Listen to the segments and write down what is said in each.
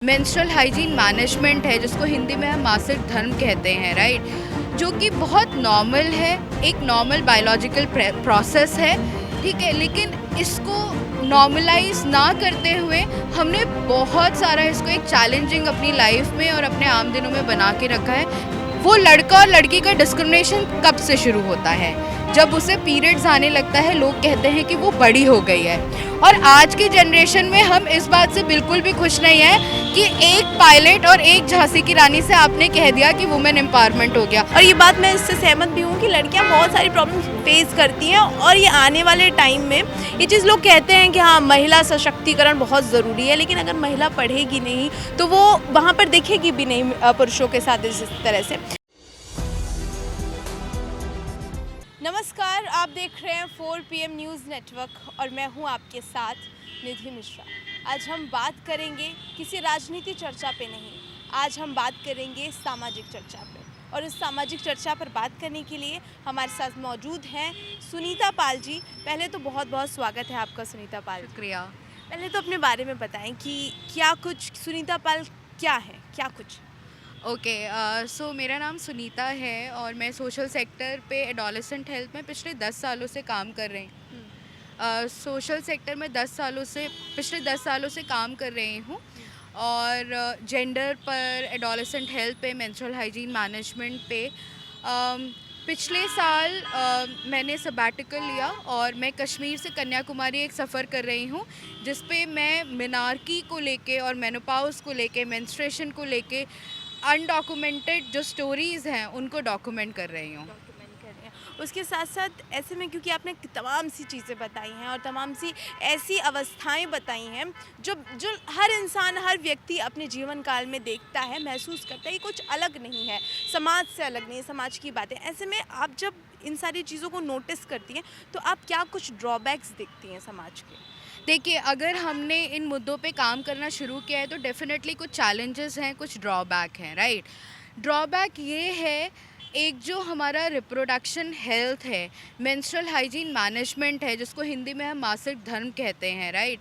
Menstrual hygiene management है जिसको हिंदी में हम मासिक धर्म कहते हैं, राइट? जो कि बहुत नॉर्मल है, एक नॉर्मल बायोलॉजिकल प्रोसेस है, ठीक है। लेकिन इसको नॉर्मलाइज ना करते हुए हमने बहुत सारा इसको एक चैलेंजिंग अपनी लाइफ में और अपने आम दिनों में बना के रखा है। वो लड़का और लड़की का डिस्क्रिमिनेशन कब से शुरू होता है? जब उसे पीरियड्स आने लगता है, लोग कहते हैं कि वो बड़ी हो गई है। और आज की जनरेशन में हम इस बात से बिल्कुल भी खुश नहीं है कि एक पायलट और एक झांसी की रानी से आपने कह दिया कि वुमेन एम्पावरमेंट हो गया। और ये बात मैं इससे सहमत भी हूँ कि लड़कियाँ बहुत सारी प्रॉब्लम्स फेस करती हैं और ये आने वाले टाइम में ये चीज़ लोग कहते हैं कि हाँ, महिला सशक्तिकरण बहुत ज़रूरी है, लेकिन अगर महिला पढ़ेगी नहीं तो वो वहाँ पर दिखेगी भी नहीं पुरुषों के साथ इस तरह से। नमस्कार, आप देख रहे हैं 4 PM न्यूज़ नेटवर्क और मैं हूं आपके साथ निधि मिश्रा। आज हम बात करेंगे किसी राजनीति चर्चा पे नहीं, आज हम बात करेंगे सामाजिक चर्चा पे। और इस सामाजिक चर्चा पर बात करने के लिए हमारे साथ मौजूद हैं सुनीता पाल जी। पहले तो बहुत बहुत स्वागत है आपका सुनीता पाल। शुक्रिया। पहले तो अपने बारे में बताएं कि क्या कुछ सुनीता पाल क्या है, क्या कुछ? ओके, सो मेरा नाम सुनीता है और मैं सोशल सेक्टर पे एडोलेसेंट हेल्थ में पिछले 10 सालों से काम कर रही हूँ। सोशल सेक्टर में पिछले 10 सालों से काम कर रही हूँ और जेंडर पर, एडोलेसेंट हेल्थ पे, मेंस्ट्रुअल हाइजीन मैनेजमेंट पे पिछले साल मैंने सबैटिकल लिया और मैं कश्मीर से कन्याकुमारी एक सफ़र कर रही हूँ, जिस पे मैं मिनार्की को लेके और मेनोपॉज को लेके, मेंस्ट्रुएशन को लेके अनडॉक्यूमेंटेड जो स्टोरीज़ हैं उनको डॉक्यूमेंट कर रही हूँ। उसके साथ साथ ऐसे में, क्योंकि आपने तमाम सी चीज़ें बताई हैं और तमाम सी ऐसी अवस्थाएं बताई हैं जो जो हर इंसान, हर व्यक्ति अपने जीवन काल में देखता है, महसूस करता है, ये कुछ अलग नहीं है, समाज से अलग नहीं है, समाज की बातें। ऐसे में आप जब इन सारी चीज़ों को नोटिस करती हैं तो आप क्या कुछ ड्रॉबैक्स देखती हैं समाज के? देखिए, अगर हमने इन मुद्दों पे काम करना शुरू किया है तो डेफ़िनेटली कुछ चैलेंजेस हैं, कुछ ड्रॉबैक हैं, राइट? ड्रॉबैक ये है, एक जो हमारा रिप्रोडक्शन हेल्थ है, मेंस्ट्रुअल हाइजीन मैनेजमेंट है जिसको हिंदी में हम मासिक धर्म कहते हैं, राइट?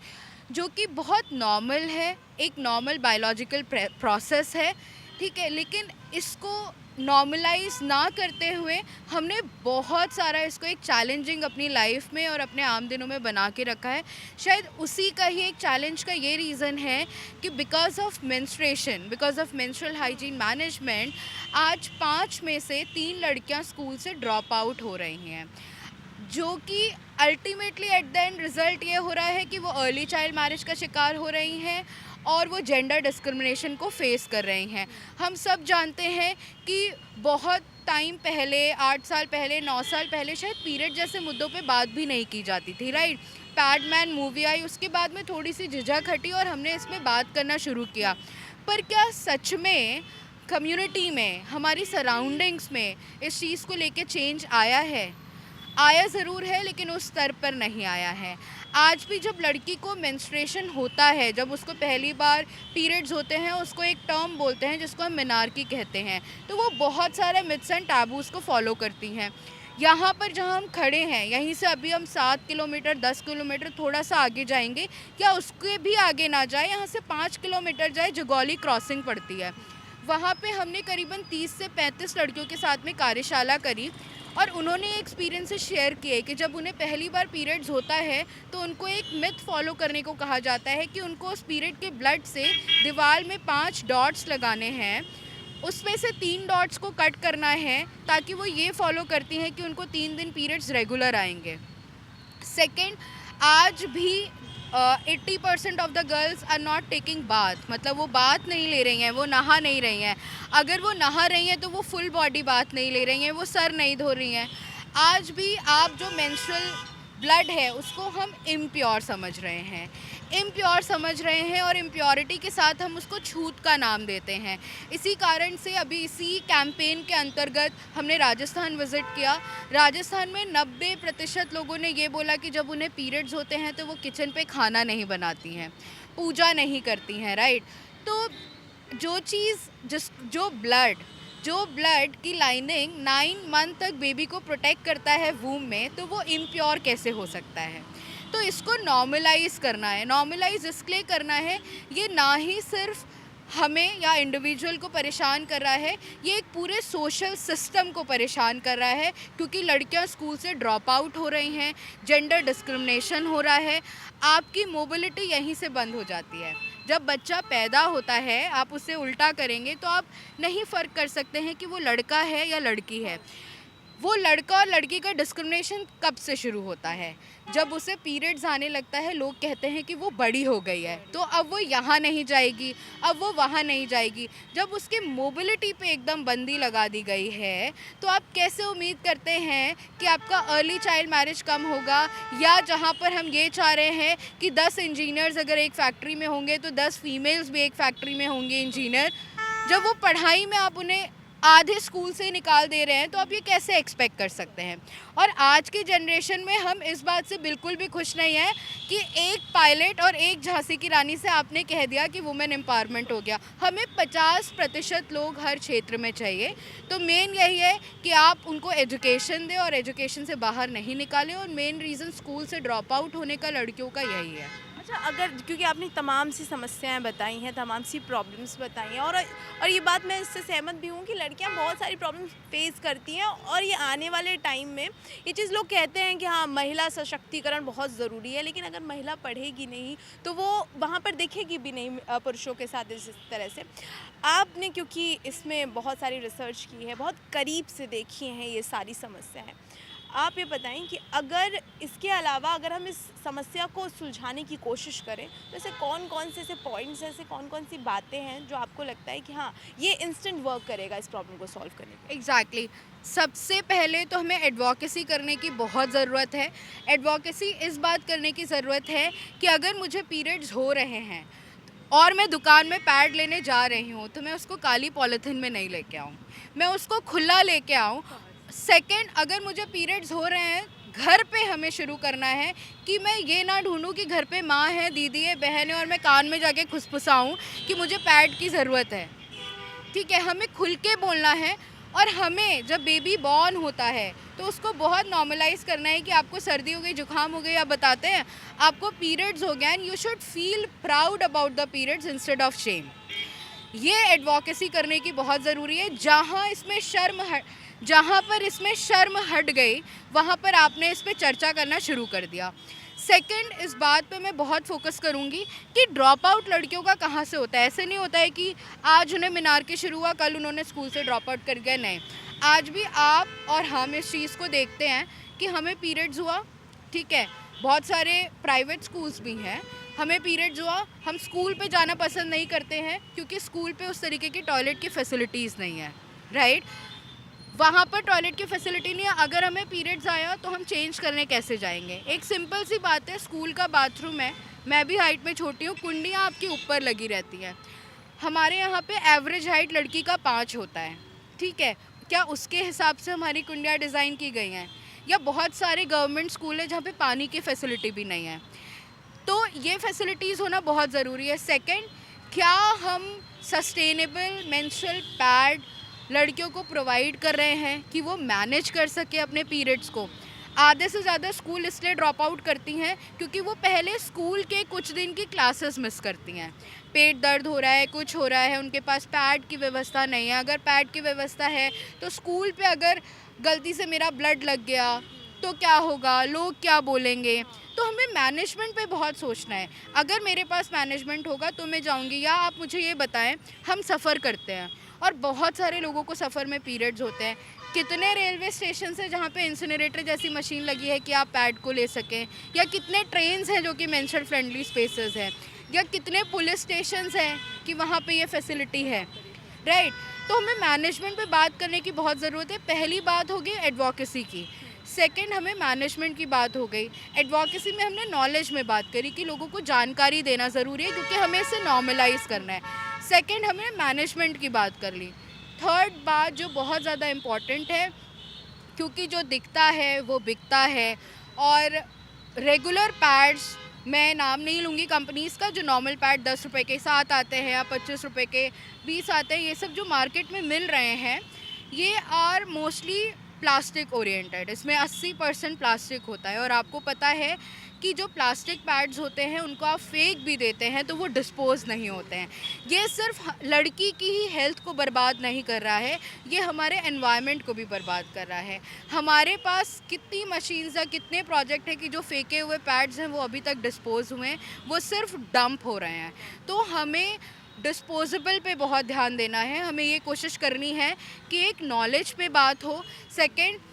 जो कि बहुत नॉर्मल है, एक नॉर्मल बायोलॉजिकल प्रोसेस है, ठीक है। लेकिन इसको नॉर्मलाइज ना करते हुए हमने बहुत सारा इसको एक चैलेंजिंग अपनी लाइफ में और अपने आम दिनों में बना के रखा है। शायद उसी का ही एक चैलेंज का ये रीज़न है कि because of menstrual hygiene management आज 5 में से 3 लड़कियां स्कूल से ड्रॉप आउट हो रही हैं, जो कि ultimately at the end result ये हो रहा है कि वो अर्ली चाइल्ड मैरिज का शिकार हो रही हैं और वो जेंडर डिस्क्रिमिनेशन को फेस कर रही हैं। हम सब जानते हैं कि बहुत टाइम पहले, 8 साल पहले, 9 साल पहले शायद पीरियड जैसे मुद्दों पे बात भी नहीं की जाती थी, राइट? पैडमैन मूवी आई, उसके बाद में थोड़ी सी झिझक हटी और हमने इसमें बात करना शुरू किया। पर क्या सच में कम्युनिटी में, हमारी सराउंडिंग्स में इस चीज़ को लेके चेंज आया है? आया ज़रूर है, लेकिन उस स्तर पर नहीं आया है। आज भी जब लड़की को मेंस्ट्रुएशन होता है, जब उसको पहली बार पीरियड्स होते हैं, उसको एक टर्म बोलते हैं जिसको हम मेनार्की कहते हैं, तो वो बहुत सारे मिथ्स एंड टैबूज़ को फॉलो करती हैं। यहाँ पर जहाँ हम खड़े हैं, यहीं से अभी हम 7 किलोमीटर, 10 किलोमीटर थोड़ा सा आगे जाएंगे, क्या उसके भी आगे ना जाए, यहाँ से 5 किलोमीटर जाए, जगौली क्रॉसिंग पड़ती है। वहाँ पे हमने करीबन 30 से 35 लड़कियों के साथ में कार्यशाला करी और उन्होंने एक्सपीरियंसेस शेयर किए कि जब उन्हें पहली बार पीरियड्स होता है तो उनको एक मिथ फॉलो करने को कहा जाता है कि उनको उस पीरियड के ब्लड से दीवार में 5 डॉट्स लगाने हैं, उसमें से 3 डॉट्स को कट करना है ताकि वो ये फॉलो करती हैं कि उनको 3 दिन पीरियड्स रेगुलर आएंगे। सेकेंड, आज भी 80% of the girls are not taking bath, मतलब वो बाथ नहीं ले रही हैं, वो नहा नहीं रही हैं। अगर वो नहा रही हैं तो वो फुल बॉडी बाथ नहीं ले रही हैं, वो सर नहीं धो रही हैं। आज भी आप जो मेंस्ट्रुअल ब्लड है उसको हम इम्प्योर समझ रहे हैं और इम्प्योरिटी के साथ हम उसको छूत का नाम देते हैं। इसी कारण से अभी इसी कैंपेन के अंतर्गत हमने राजस्थान विज़िट किया। राजस्थान में 90% लोगों ने ये बोला कि जब उन्हें पीरियड्स होते हैं तो वो किचन पे खाना नहीं बनाती हैं, पूजा नहीं करती हैं, राइट? तो जो ब्लड की लाइनिंग 9 मंथ तक बेबी को प्रोटेक्ट करता है वूम में, तो वो इम्प्योर कैसे हो सकता है? तो इसको नॉर्मलाइज़ करना है। नॉर्मलाइज़ इसलिए करना है, ये ना ही सिर्फ हमें या इंडिविजुअल को परेशान कर रहा है, ये एक पूरे सोशल सिस्टम को परेशान कर रहा है, क्योंकि लड़कियां स्कूल से ड्रॉप आउट हो रही हैं, जेंडर डिस्क्रिमिनेशन हो रहा है, आपकी मोबिलिटी यहीं से बंद हो जाती है। जब बच्चा पैदा होता है आप उसे उल्टा करेंगे तो आप नहीं फ़र्क कर सकते हैं कि वो लड़का है या लड़की है। वो लड़का और लड़की का डिस्क्रिमिनेशन कब से शुरू होता है? जब उसे पीरियड्स आने लगता है, लोग कहते हैं कि वो बड़ी हो गई है, तो अब वो यहाँ नहीं जाएगी, अब वो वहाँ नहीं जाएगी। जब उसकी मोबिलिटी पे एकदम बंदी लगा दी गई है, तो आप कैसे उम्मीद करते हैं कि आपका अर्ली चाइल्ड मैरिज कम होगा? या जहाँ पर हम ये चाह रहे हैं कि 10 इंजीनियर्स अगर एक फैक्ट्री में होंगे तो 10 फीमेल्स भी एक फैक्ट्री में होंगे इंजीनियर। जब वो पढ़ाई में आप उन्हें आधे स्कूल से निकाल दे रहे हैं, तो आप ये कैसे एक्सपेक्ट कर सकते हैं? और आज की जनरेशन में हम इस बात से बिल्कुल भी खुश नहीं हैं कि एक पायलट और एक झांसी की रानी से आपने कह दिया कि वुमेन एम्पावरमेंट हो गया। हमें 50% लोग हर क्षेत्र में चाहिए। तो मेन यही है कि आप उनको एजुकेशन दें और एजुकेशन से बाहर नहीं निकालें, और मेन रीज़न स्कूल से ड्रॉप आउट होने का लड़कियों का यही है। अच्छा, अगर क्योंकि आपने तमाम सी समस्याएं बताई हैं, तमाम सी प्रॉब्लम्स बताई हैं, और ये बात मैं इससे सहमत भी हूँ कि लड़कियां बहुत सारी प्रॉब्लम्स फेस करती हैं, और ये आने वाले टाइम में ये चीज़ लोग कहते हैं कि हाँ, महिला सशक्तिकरण बहुत ज़रूरी है, लेकिन अगर महिला पढ़ेगी नहीं तो वो वहाँ पर दिखेगी भी नहीं पुरुषों के साथ इस तरह से। आपने क्योंकि इसमें बहुत सारी रिसर्च की है, बहुत करीब से देखी हैं ये सारी समस्याएँ, आप ये बताएं कि अगर इसके अलावा अगर हम इस समस्या को सुलझाने की कोशिश करें तो ऐसे कौन कौन से ऐसे पॉइंट्स, ऐसे कौन कौन सी बातें हैं जो आपको लगता है कि हाँ, ये इंस्टेंट वर्क करेगा इस प्रॉब्लम को सॉल्व करने के? एग्जैक्टली सबसे पहले तो हमें एडवोकेसी करने की बहुत ज़रूरत है। एडवोकेसी इस बात करने की ज़रूरत है कि अगर मुझे पीरियड्स हो रहे हैं और मैं दुकान में पैड लेने जा रही हूँ, तो मैं उसको काली पॉलीथीन में नहीं लेके आऊँ, मैं उसको खुला लेके आऊँ। सेकंड, अगर मुझे पीरियड्स हो रहे हैं, घर पे हमें शुरू करना है कि मैं ये ना ढूंढूं कि घर पे माँ है, दीदी है, बहन है, और मैं कान में जाके खुसफुसाऊं कि मुझे पैड की ज़रूरत है। ठीक है, हमें खुल के बोलना है। और हमें जब बेबी बॉर्न होता है तो उसको बहुत नॉर्मलाइज करना है कि आपको सर्दी हो गई, जुकाम हो गई, आप बताते हैं आपको पीरियड्स हो गए, and you should feel proud about the periods instead of shame. ये एडवोकेसी करने की बहुत ज़रूरी है। जहाँ पर इसमें शर्म हट गई, वहाँ पर आपने इस पे चर्चा करना शुरू कर दिया। सेकंड, इस बात पे मैं बहुत फोकस करूँगी कि ड्रॉप आउट लड़कियों का कहाँ से होता है। ऐसे नहीं होता है कि आज उन्हें मीनार के शुरू हुआ, कल उन्होंने स्कूल से ड्रॉप आउट कर गए, नहीं। आज भी आप और हम इस चीज़ को देखते हैं कि हमें पीरियड्स हुआ, ठीक है, बहुत सारे प्राइवेट स्कूल्स भी हैं, हमें पीरियड्स हुआ, हम स्कूल पे जाना पसंद नहीं करते हैं क्योंकि स्कूल पे उस तरीके की टॉयलेट की फैसिलिटीज़ नहीं है, राइट। वहाँ पर टॉयलेट की फैसिलिटी नहीं है, अगर हमें पीरियड्स आया तो हम चेंज करने कैसे जाएंगे? एक सिंपल सी बात है, स्कूल का बाथरूम है, मैं भी हाइट में छोटी हूँ, कुंडियाँ आपके ऊपर लगी रहती हैं। हमारे यहाँ पे एवरेज हाइट लड़की का 5 होता है, ठीक है, क्या उसके हिसाब से हमारी कुंडियाँ डिज़ाइन की गई हैं? या बहुत सारे गवर्नमेंट स्कूल है जहाँ पे पानी की फैसिलिटी भी नहीं है। तो ये फैसिलिटीज़ होना बहुत ज़रूरी है। सेकंड, क्या हम सस्टेनेबल मेंस्ट्रुअल पैड लड़कियों को प्रोवाइड कर रहे हैं कि वो मैनेज कर सके अपने पीरियड्स को? आधे से ज़्यादा स्कूल इसलिए ड्रॉप आउट करती हैं क्योंकि वो पहले स्कूल के कुछ दिन की क्लासेस मिस करती हैं। पेट दर्द हो रहा है, कुछ हो रहा है, उनके पास पैड की व्यवस्था नहीं है। अगर पैड की व्यवस्था है तो स्कूल पे अगर गलती से मेरा ब्लड लग गया तो क्या होगा, लोग क्या बोलेंगे? तो हमें मैनेजमेंट पे बहुत सोचना है। अगर मेरे पास मैनेजमेंट होगा तो मैं जाऊंगी। या आप मुझे ये बताएं, हम सफ़र करते हैं और बहुत सारे लोगों को सफ़र में पीरियड्स होते हैं। कितने रेलवे स्टेशन है जहाँ पे इंसिनरेटर जैसी मशीन लगी है कि आप पैड को ले सकें? या कितने ट्रेन्स हैं जो कि मेंस्ट्रुअल फ्रेंडली स्पेसेस हैं? या कितने पुलिस स्टेशंस हैं कि वहाँ पे ये फैसिलिटी है, राइट। तो हमें मैनेजमेंट पे बात करने की बहुत ज़रूरत है। पहली बात होगी एडवोकेसी की, सेकंड हमें मैनेजमेंट की बात हो गई। एडवोकेसी में हमने नॉलेज में बात करी कि लोगों को जानकारी देना ज़रूरी है क्योंकि हमें इसे नॉर्मलाइज करना है। सेकंड, हमने मैनेजमेंट की बात कर ली। थर्ड बात जो बहुत ज़्यादा इम्पॉर्टेंट है, क्योंकि जो दिखता है वो बिकता है, और रेगुलर पैड्स, मैं नाम नहीं लूँगी कंपनीज़ का, जो नॉर्मल पैड 10 रुपये के 7 आते हैं या 25 रुपये के 20 आते हैं, ये सब जो मार्केट में मिल रहे हैं, ये आर मोस्टली प्लास्टिक ओरिएंटेड, इसमें 80% प्लास्टिक होता है और आपको पता है कि जो प्लास्टिक पैड्स होते हैं उनको आप फेंक भी देते हैं तो वो डिस्पोज नहीं होते हैं। ये सिर्फ लड़की की ही हेल्थ को बर्बाद नहीं कर रहा है, ये हमारे एनवायरनमेंट को भी बर्बाद कर रहा है। हमारे पास कितनी मशीन्स या कितने प्रोजेक्ट हैं कि जो फेंके हुए पैड्स हैं वो अभी तक डिस्पोज हुए हैं, वो सिर्फ डंप हो रहे हैं। तो हमें डिस्पोजेबल पे बहुत ध्यान देना है, हमें ये कोशिश करनी है कि एक नॉलेज पे बात हो, सेकंड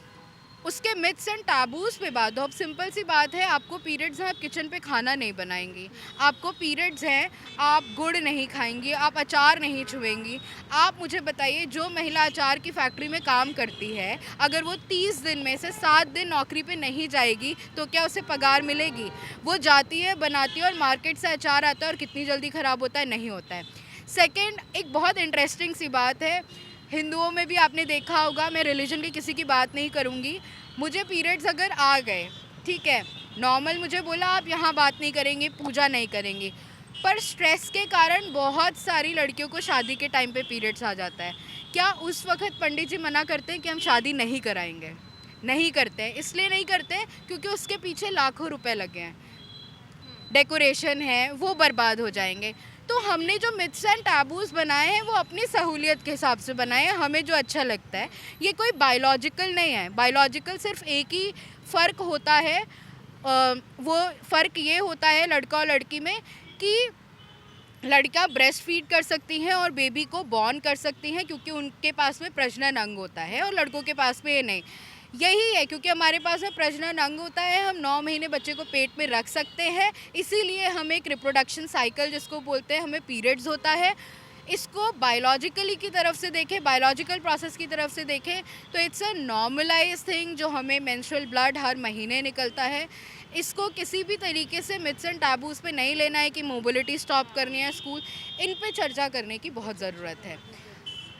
उसके मिथ्स एंड टैबूज़ पे बात हो। अब सिंपल सी बात है, आपको पीरियड्स हैं, आप किचन पे खाना नहीं बनाएंगी। आपको पीरियड्स हैं, आप गुड़ नहीं खाएंगी, आप अचार नहीं छुएंगी। आप मुझे बताइए, जो महिला अचार की फैक्ट्री में काम करती है, अगर वो 30 दिन में से 7 दिन नौकरी पे नहीं जाएगी तो क्या उसे पगार मिलेगी? वो जाती है, बनाती है और मार्केट से अचार आता है और कितनी जल्दी ख़राब होता है? नहीं होता है। सेकेंड, एक बहुत इंटरेस्टिंग सी बात है, हिंदुओं में भी आपने देखा होगा, मैं रिलीजन की किसी की बात नहीं करूँगी, मुझे पीरियड्स अगर आ गए, ठीक है, नॉर्मल मुझे बोला आप यहाँ बात नहीं करेंगे, पूजा नहीं करेंगे, पर स्ट्रेस के कारण बहुत सारी लड़कियों को शादी के टाइम पे पीरियड्स आ जाता है। क्या उस वक्त पंडित जी मना करते हैं कि हम शादी नहीं कराएंगे? नहीं करते हैं। इसलिए नहीं करते क्योंकि उसके पीछे लाखों रुपए लगे हैं, डेकोरेशन है, वो बर्बाद हो जाएंगे। तो हमने जो मिथ्स एंड टैबूज़ बनाए हैं वो अपनी सहूलियत के हिसाब से बनाए हैं, हमें जो अच्छा लगता है। ये कोई बायोलॉजिकल नहीं है। बायोलॉजिकल सिर्फ एक ही फ़र्क होता है, वो फ़र्क ये होता है लड़का और लड़की में कि लड़कियां ब्रेस्ट फीड कर सकती हैं और बेबी को बॉर्न कर सकती हैं क्योंकि उनके पास में प्रजनन अंग होता है और लड़कों के पास में ये नहीं। यही है, क्योंकि हमारे पास में प्रजनन अंग होता है, हम 9 महीने बच्चे को पेट में रख सकते हैं, इसीलिए हम एक रिप्रोडक्शन साइकिल जिसको बोलते हैं, हमें पीरियड्स होता है। इसको बायोलॉजिकली की तरफ से देखें, बायोलॉजिकल प्रोसेस की तरफ से देखें तो इट्स अ नॉर्मलाइज थिंग, जो हमें मेंस्ट्रुअल ब्लड हर महीने निकलता है। इसको किसी भी तरीके से मिथ्स एंड टैबूज़ पे नहीं लेना है कि मोबिलिटी स्टॉप करनी है स्कूल, इन पे चर्चा करने की बहुत ज़रूरत है।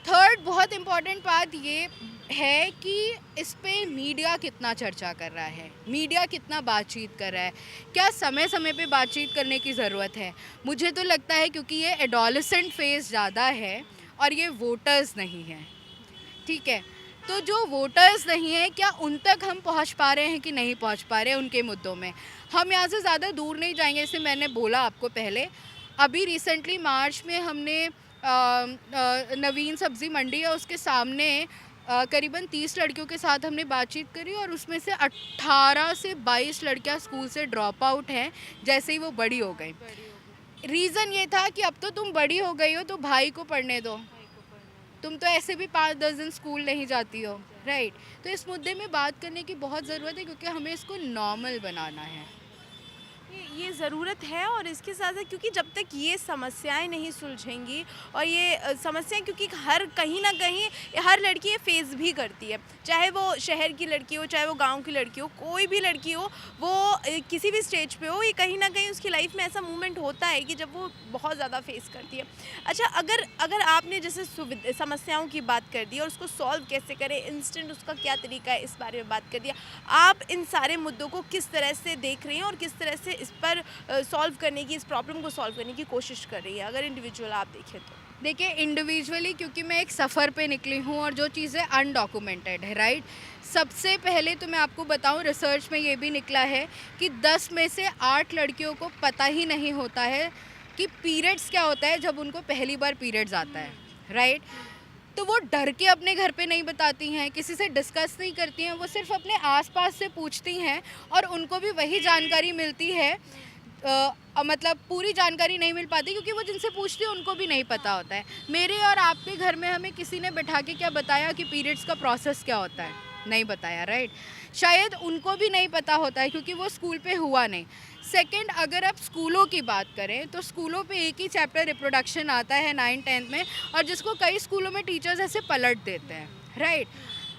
थर्ड बहुत इम्पॉर्टेंट बात ये है कि इस पे मीडिया कितना चर्चा कर रहा है, मीडिया कितना बातचीत कर रहा है, क्या समय समय पे बातचीत करने की ज़रूरत है? मुझे तो लगता है क्योंकि ये एडोलेसेंट फेज़ ज़्यादा है और ये वोटर्स नहीं हैं, ठीक है, तो जो वोटर्स नहीं हैं, क्या उन तक हम पहुंच पा रहे हैं कि नहीं पहुंच पा रहे हैं उनके मुद्दों में? हम यहाँ से ज़्यादा दूर नहीं जाएंगे, जैसे मैंने बोला आपको पहले, अभी रिसेंटली मार्च में हमने नवीन सब्ज़ी मंडी है उसके सामने करीबन 30 लड़कियों के साथ हमने बातचीत करी और उसमें से 18 से 22 लड़कियां स्कूल से ड्रॉप आउट हैं जैसे ही वो बड़ी हो गई। रीज़न ये था कि अब तो तुम बड़ी हो गई हो तो भाई को पढ़ने दो, तुम तो ऐसे भी 5-10 दिन स्कूल नहीं जाती हो, राइट? तो इस मुद्दे में बात करने की बहुत ज़रूरत है क्योंकि हमें इसको नॉर्मल बनाना है। ये ज़रूरत है और इसके साथ साथ क्योंकि जब तक ये समस्याएं नहीं सुलझेंगी और ये समस्याएं, क्योंकि हर कहीं ना कहीं हर लड़की ये फेस भी करती है, चाहे वो शहर की लड़की हो चाहे वो गांव की लड़की हो, कोई भी लड़की हो, वो किसी भी स्टेज पे हो, ये कहीं ना कहीं उसकी लाइफ में ऐसा मोमेंट होता है कि जब वो बहुत ज़्यादा फेस करती है। अच्छा, अगर अगर आपने जैसे समस्याओं की बात कर दी और उसको सॉल्व कैसे करें, इंस्टेंट उसका क्या तरीका है, इस बारे में बात कर दिया, आप इन सारे मुद्दों को किस तरह से देख रही हैं और किस तरह से इस पर सॉल्व करने की, इस प्रॉब्लम को सॉल्व करने की कोशिश कर रही है, अगर इंडिविजुअल आप देखें तो? देखिए, इंडिविजुअली क्योंकि मैं एक सफ़र पे निकली हूँ और जो चीज़ें अनडॉक्यूमेंटेड है, राइट, सबसे पहले तो मैं आपको बताऊँ, रिसर्च में ये भी निकला है कि 10 में से 8 लड़कियों को पता ही नहीं होता है कि पीरियड्स क्या होता है जब उनको पहली बार पीरियड्स आता है, राइट? तो वो डर के अपने घर पे नहीं बताती हैं, किसी से डिस्कस नहीं करती हैं, वो सिर्फ अपने आसपास से पूछती हैं और उनको भी वही जानकारी मिलती है, मतलब पूरी जानकारी नहीं मिल पाती क्योंकि वो जिनसे पूछती है उनको भी नहीं पता होता है। मेरे और आपके घर में हमें किसी ने बैठा के क्या बताया कि पीरियड्स का प्रोसेस क्या होता है? नहीं बताया, राइट? शायद उनको भी नहीं पता होता है क्योंकि वो स्कूल पे हुआ नहीं। सेकंड, अगर आप स्कूलों की बात करें तो स्कूलों पे एक ही चैप्टर रिप्रोडक्शन आता है 9-10 में और जिसको कई स्कूलों में टीचर्स ऐसे पलट देते हैं, राइट?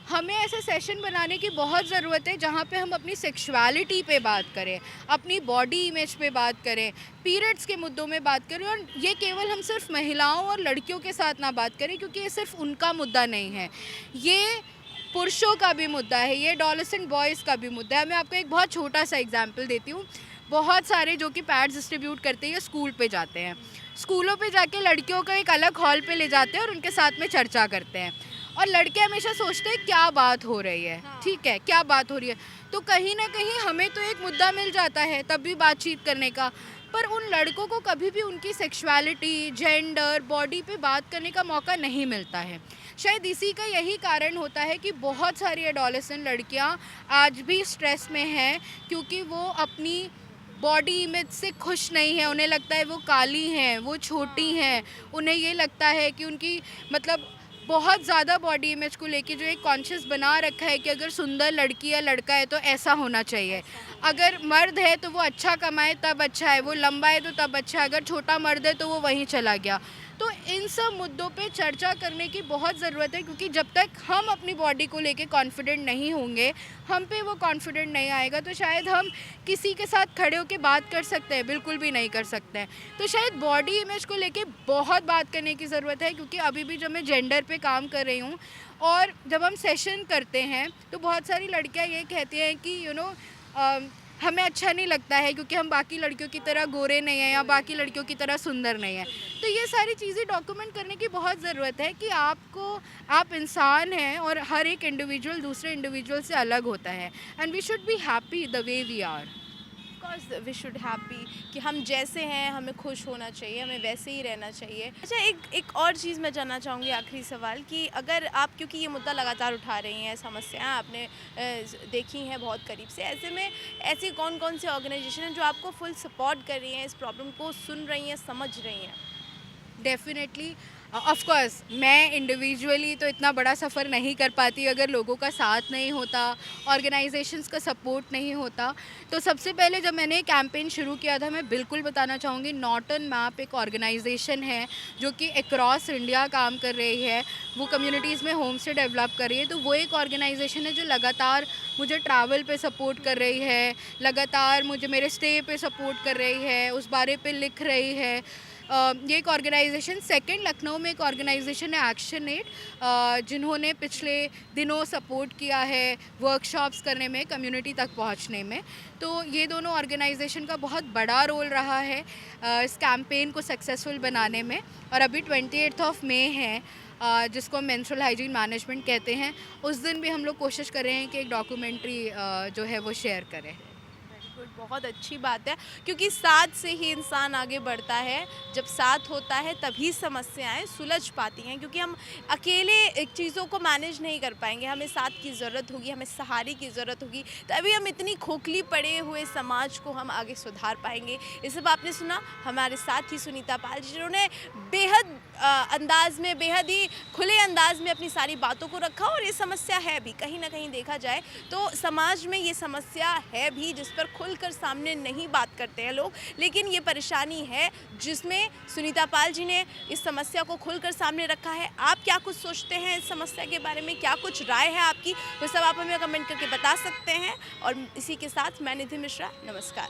हमें ऐसे सेशन बनाने की बहुत ज़रूरत है जहाँ पे हम अपनी सेक्सुअलिटी पे बात करें, अपनी बॉडी इमेज पे बात करें, पीरियड्स के मुद्दों में बात करें, और ये केवल हम सिर्फ महिलाओं और लड़कियों के साथ ना बात करें क्योंकि ये सिर्फ उनका मुद्दा नहीं है, ये पुरुषों का भी मुद्दा है, ये एडोलेसेंट बॉयज़ का भी मुद्दा है। मैं आपको एक बहुत छोटा सा एग्जाम्पल देती हूँ। बहुत सारे जो कि पैड्स डिस्ट्रीब्यूट करते हैं स्कूल पे जाते हैं, स्कूलों पे जाके लड़कियों को एक अलग हॉल पे ले जाते हैं और उनके साथ में चर्चा करते हैं और लड़के हमेशा सोचते हैं क्या बात हो रही है, हाँ। ठीक है क्या बात हो रही है। तो कहीं ना कहीं हमें तो एक मुद्दा मिल जाता है तब भी बातचीत करने का, पर उन लड़कों को कभी भी उनकी सेक्सुअलिटी, जेंडर, बॉडी पे बात करने का मौका नहीं मिलता है। शायद इसी का यही कारण होता है कि बहुत सारी एडोलेसेंट लड़कियां आज भी स्ट्रेस में हैं, क्योंकि वो अपनी बॉडी इमेज से खुश नहीं है। उन्हें लगता है वो काली हैं, वो छोटी हैं, उन्हें ये लगता है कि उनकी मतलब बहुत ज़्यादा बॉडी इमेज को लेके जो एक कॉन्शियस बना रखा है कि अगर सुंदर लड़की या लड़का है तो ऐसा होना चाहिए, अगर मर्द है तो वो अच्छा कमाए तब अच्छा है, वो लंबा है तो तब अच्छा है, अगर छोटा मर्द है तो वो वहीं चला गया। तो इन सब मुद्दों पे चर्चा करने की बहुत ज़रूरत है, क्योंकि जब तक हम अपनी बॉडी को लेके कॉन्फिडेंट नहीं होंगे, हम पे वो कॉन्फिडेंट नहीं आएगा, तो शायद हम किसी के साथ खड़े होकर बात कर सकते हैं, बिल्कुल भी नहीं कर सकते हैं। तो शायद बॉडी इमेज को लेके बहुत बात करने की ज़रूरत है, क्योंकि अभी भी जब मैं जेंडर पे काम कर रही हूँ और जब हम सेशन करते हैं तो बहुत सारी लड़कियाँ ये कहती हैं कि हमें अच्छा नहीं लगता है क्योंकि हम बाकी लड़कियों की तरह गोरे नहीं हैं या बाकी लड़कियों की तरह सुंदर नहीं हैं। तो ये सारी चीज़ें डॉक्यूमेंट करने की बहुत ज़रूरत है कि आप इंसान हैं और हर एक इंडिविजुअल दूसरे इंडिविजुअल से अलग होता है, and we should be happy the way we are. Course we should happy कि हम जैसे हैं हमें खुश होना चाहिए, हमें वैसे ही रहना चाहिए। अच्छा, एक और चीज़ मैं जानना चाहूँगी, आखिरी सवाल, कि अगर आप, क्योंकि ये मुद्दा लगातार उठा रही हैं, समस्याएं आपने देखी हैं बहुत करीब से, ऐसे में ऐसी कौन कौन सी ऑर्गेनाइजेशन हैं जो आपको फुल सपोर्ट कर रही हैं, इस प्रॉब्लम को सुन रही हैं, समझ रही हैं? डेफिनेटली, ऑफ कोर्स मैं इंडिविजुअली तो इतना बड़ा सफ़र नहीं कर पाती अगर लोगों का साथ नहीं होता, ऑर्गेनाइजेशंस का सपोर्ट नहीं होता। तो सबसे पहले जब मैंने कैंपेन शुरू किया था, मैं बिल्कुल बताना चाहूँगी, नॉट ऑन मैप एक ऑर्गेनाइजेशन है जो कि अक्रॉस इंडिया काम कर रही है, वो कम्युनिटीज़ में होम स्टे डेवलप कर रही है। तो वो एक ऑर्गेनाइजेशन है जो लगातार मुझे ट्रैवल पे सपोर्ट कर रही है, लगातार मुझे मेरे स्टे पे सपोर्ट कर रही है, उस बारे पे लिख रही है। ये एक ऑर्गेनाइजेशन, सेकंड लखनऊ में एक ऑर्गेनाइजेशन है एक्शन एड, जिन्होंने पिछले दिनों सपोर्ट किया है वर्कशॉप्स करने में, कम्युनिटी तक पहुंचने में। तो ये दोनों ऑर्गेनाइजेशन का बहुत बड़ा रोल रहा है इस कैंपेन को सक्सेसफुल बनाने में। और अभी 28 मई है, जिसको मेंस्ट्रुअल हाइजीन मैनेजमेंट कहते हैं, उस दिन भी हम लोग कोशिश कर रहे हैं कि एक डॉक्यूमेंट्री जो है वो शेयर करें। गुड, बहुत अच्छी बात है, क्योंकि साथ से ही इंसान आगे बढ़ता है। जब साथ होता है तभी समस्याएं सुलझ पाती हैं, क्योंकि हम अकेले एक चीज़ों को मैनेज नहीं कर पाएंगे, हमें साथ की ज़रूरत होगी, हमें सहारे की ज़रूरत होगी, तभी हम इतनी खोखली पड़े हुए समाज को हम आगे सुधार पाएंगे। ये सब आपने सुना हमारे साथ ही सुनीता पाल जी, जिन्होंने बेहद अंदाज में, बेहद ही खुले अंदाज में अपनी सारी बातों को रखा। और ये समस्या है भी, कहीं ना कहीं देखा जाए तो समाज में ये समस्या है भी, जिस पर खुलकर सामने नहीं बात करते हैं लोग, लेकिन ये परेशानी है जिसमें सुनीता पाल जी ने इस समस्या को खुलकर सामने रखा है। आप क्या कुछ सोचते हैं इस समस्या के बारे में, क्या कुछ राय है आपकी, वो सब आप हमें कमेंट करके बता सकते हैं। और इसी के साथ मैं निधि मिश्रा, नमस्कार।